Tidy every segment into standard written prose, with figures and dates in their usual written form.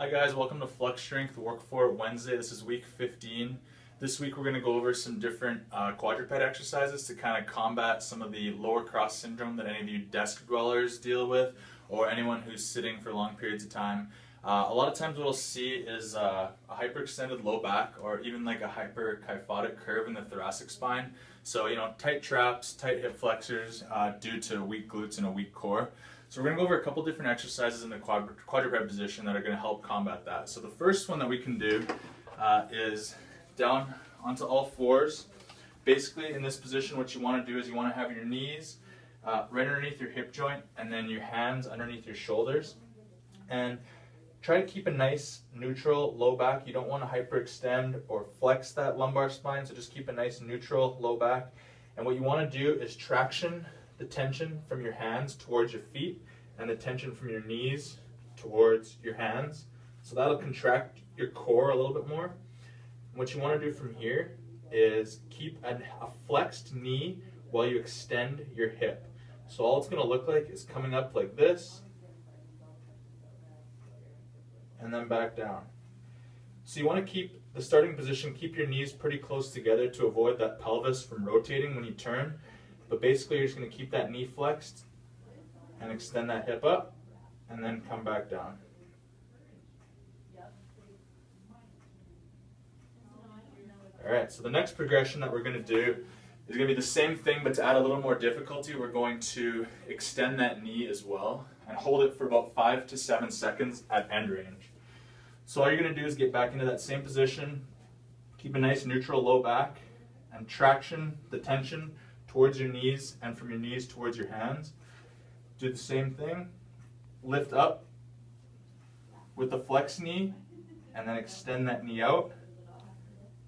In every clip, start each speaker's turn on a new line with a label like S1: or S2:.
S1: Hi guys, welcome to Flex Strength Work For It Wednesday. This is week 15. This week we're going to go over some different quadruped exercises to kind of combat some of the lower cross syndrome that any of you desk dwellers deal with, or anyone who's sitting for long periods of time. A lot of times what we'll see is a hyperextended low back, or even like a hyperkyphotic curve in the thoracic spine. So, tight traps, tight hip flexors due to weak glutes and a weak core. So we're going to go over a couple different exercises in the quadruped position that are going to help combat that. So the first one that we can do is down onto all fours. Basically in this position what you want to do is you want to have your knees right underneath your hip joint and then your hands underneath your shoulders. And try to keep a nice neutral low back. You don't want to hyperextend or flex that lumbar spine, so just keep a nice neutral low back. And what you want to do is traction the tension from your hands towards your feet and the tension from your knees towards your hands. So that'll contract your core a little bit more. What you want to do from here is keep a flexed knee while you extend your hip. So all it's going to look like is coming up like this and then back down. So you want to keep the starting position, keep your knees pretty close together to avoid that pelvis from rotating when you turn. But basically you're just going to keep that knee flexed and extend that hip up and then come back down. Alright, so the next progression that we're going to do is going to be the same thing, but to add a little more difficulty, we're going to extend that knee as well and hold it for about 5 to 7 seconds at end range. So all you're going to do is get back into that same position, keep a nice neutral low back, and traction the tension towards your knees and from your knees towards your hands. Do the same thing, lift up with the flex knee and then extend that knee out.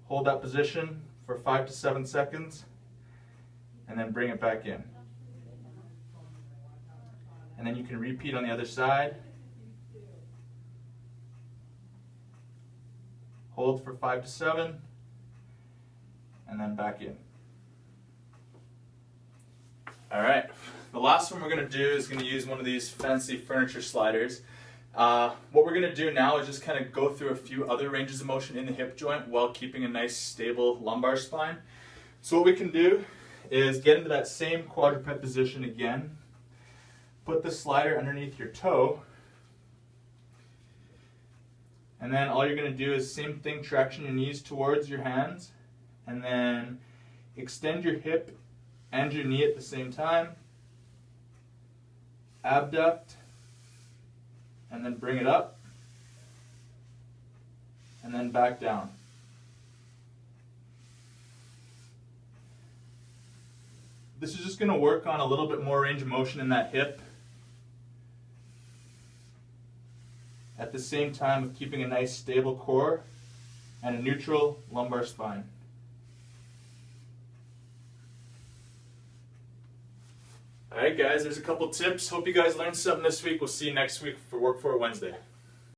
S1: Hold that position for 5 to 7 seconds and then bring it back in. And then you can repeat on the other side. Hold for 5 to 7 and then back in. Alright, the last one we're going to do is going to use one of these fancy furniture sliders. What we're going to do now is just kind of go through a few other ranges of motion in the hip joint while keeping a nice stable lumbar spine. So what we can do is get into that same quadruped position again. Put the slider underneath your toe. And then all you're going to do is same thing, traction your knees towards your hands. And then extend your hip and your knee at the same time, abduct, and then bring it up, and then back down. This is just going to work on a little bit more range of motion in that hip, at the same time of keeping a nice stable core and a neutral lumbar spine. Alright guys, there's a couple tips. Hope you guys learned something this week. We'll see you next week for Work For It Wednesday.